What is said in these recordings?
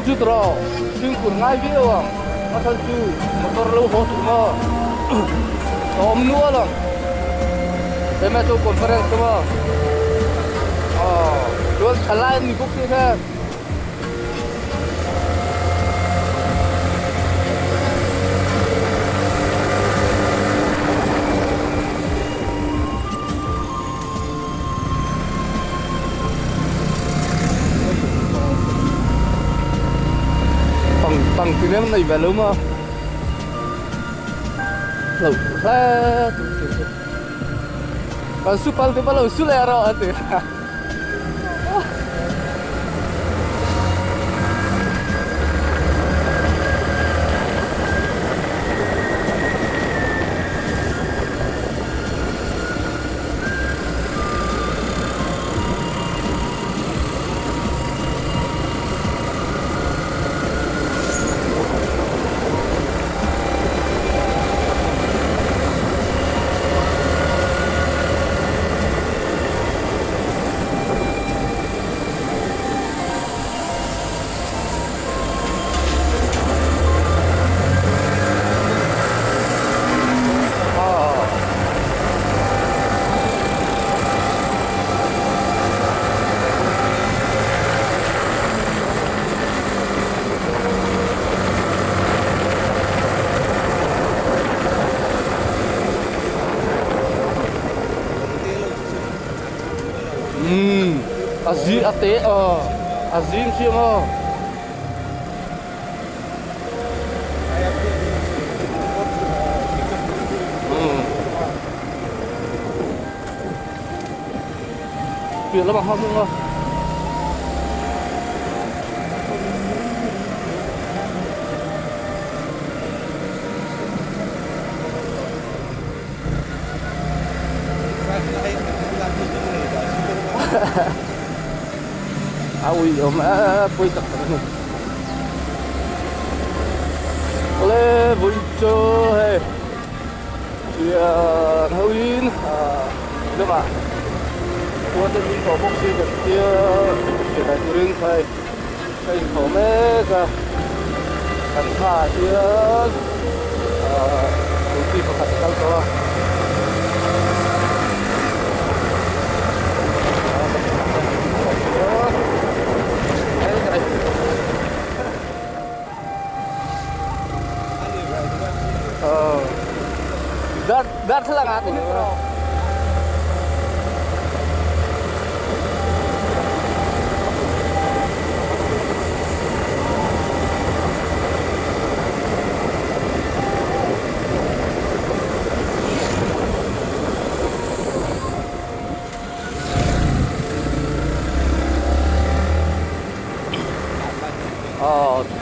chu tro chung kun ngai vi awang asal chu motor lo ho tu ma tom nuwa lang tema chu conference ma luôn chalai ni buk ni kha bằng từ em này về luôn mà lâu thế còn supal thì bao lâu suốt lẻ rồi thì Azim ate Azim siya mo Chuyện lắm bằng không không Awi om pui tak ni. Oleh bunco he. Dia hawin được à? Tôi đã đi có bốc xí được kia để đại tướng phải phải có mấy cái cần pha kia công ty có khách cao to. Dar selang hati ni.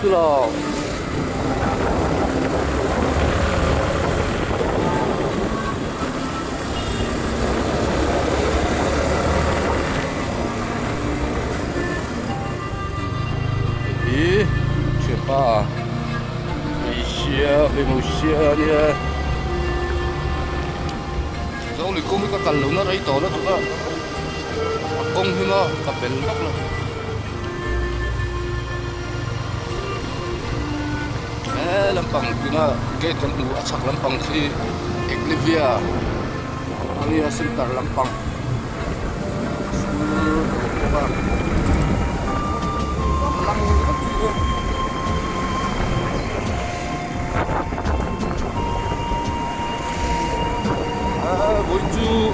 Itulah. Siapa? Malaysia dia. Jauh ni kau kalau nak rai tahu lah tu kan. Kong ni mah kapel tak lah. Lampang pina gate kan lu acak lampang si Eklivia. Ini sebentar lampang. Bonjour.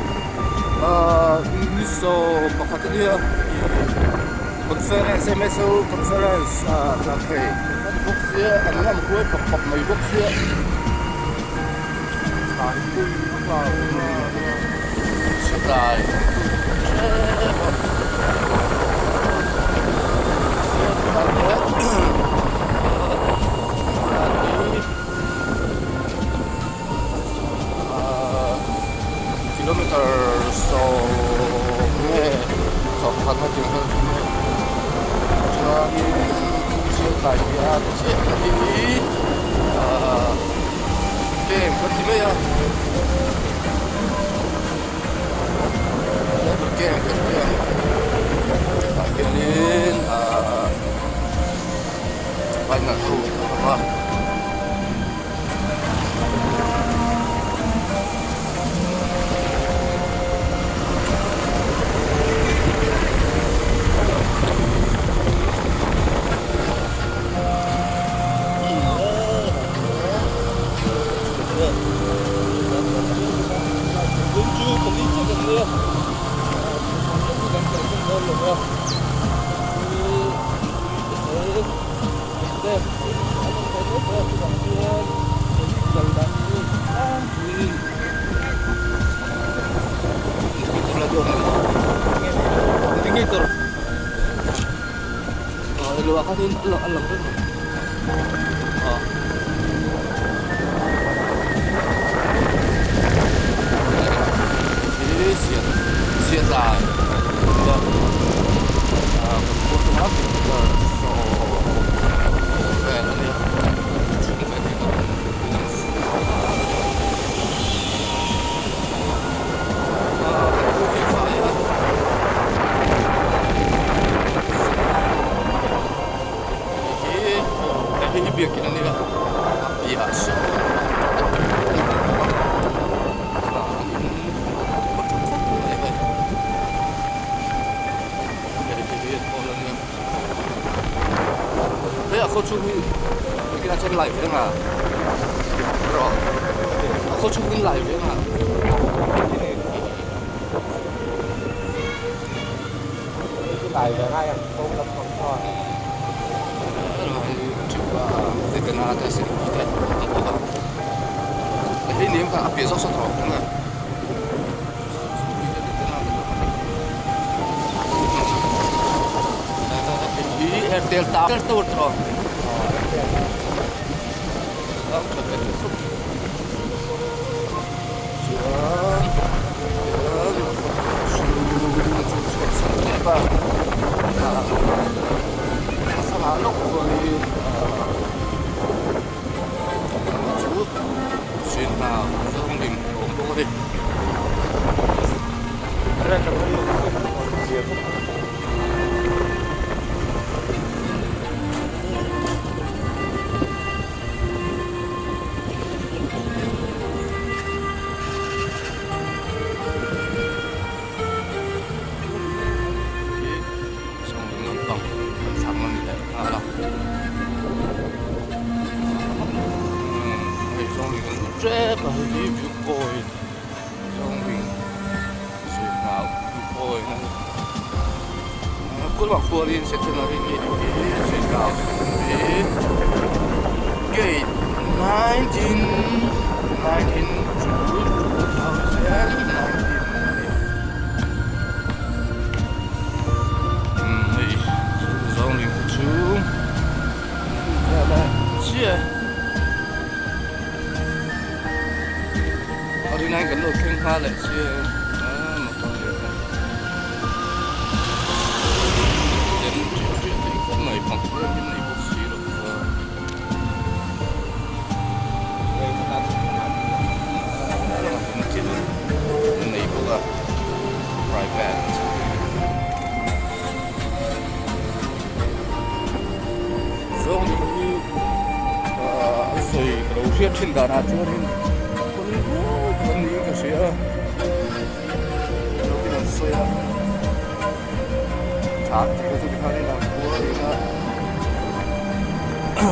Nous sommes pakai dia. Conference MSO conference cafe. Boxnya enam gue pop mai boxnya. Aku lupa. Setai. Kilometer so karena tinggal kaya ini game berarti ya bergame ya bagianin rin alang-alang rin. Oh. Ini siat lah. Untuk apa? So, ini ini bikin ini lah biasa. Aku cuma bikin acara live ya nggak? Bro, aku cuma bikin live ya nggak? Cái bài về hai em không lập không thôi. Coba dikenal atas sedikit ya. Ini kan api sosok terus nggak? Ini RTL Tower terus. Selalu boleh chút xuyên vào trong mình ổn vô địch. Rất là nhiều Rất là nhiều view point trong mình xuyên vào view point cuối bằng khua lên sẽ thường là cái xuyên vào gate 你那跟路傾下嚟先啊，冇錯嘅。人住地咁咪放啲人嚟不死咯。你嗰個 private。所以老師聽到那昨天。Siya 여기는 써야 자기가 소리하는 부어리나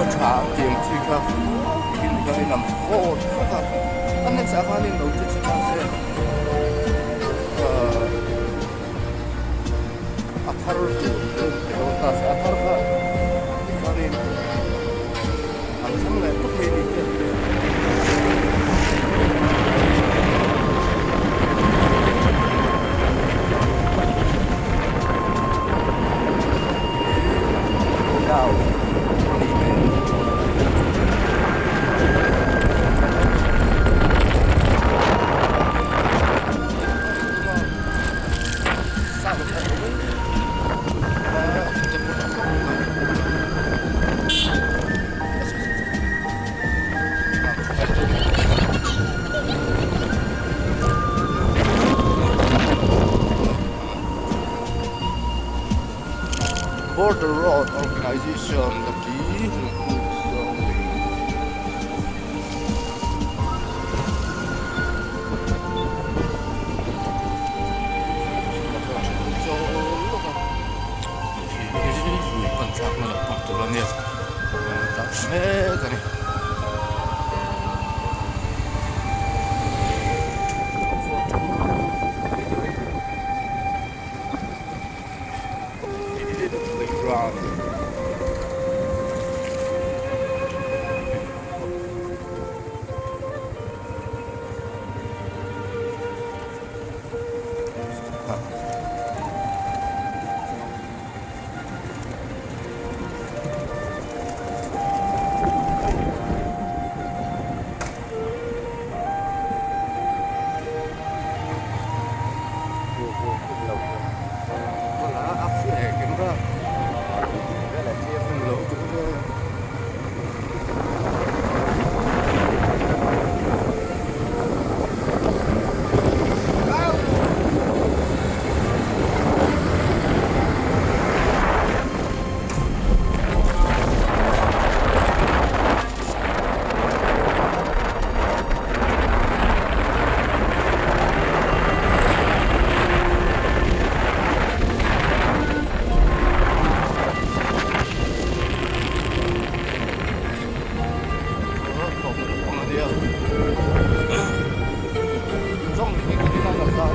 자기가 이긴 거리 남고 하다 한nek 사관인 놓지 지나세 아타를 배웠다 아타르가 이간인 항상 랩도 페이니까 Border Road Organization lebih playground. trong những cái kỹ năng làm sao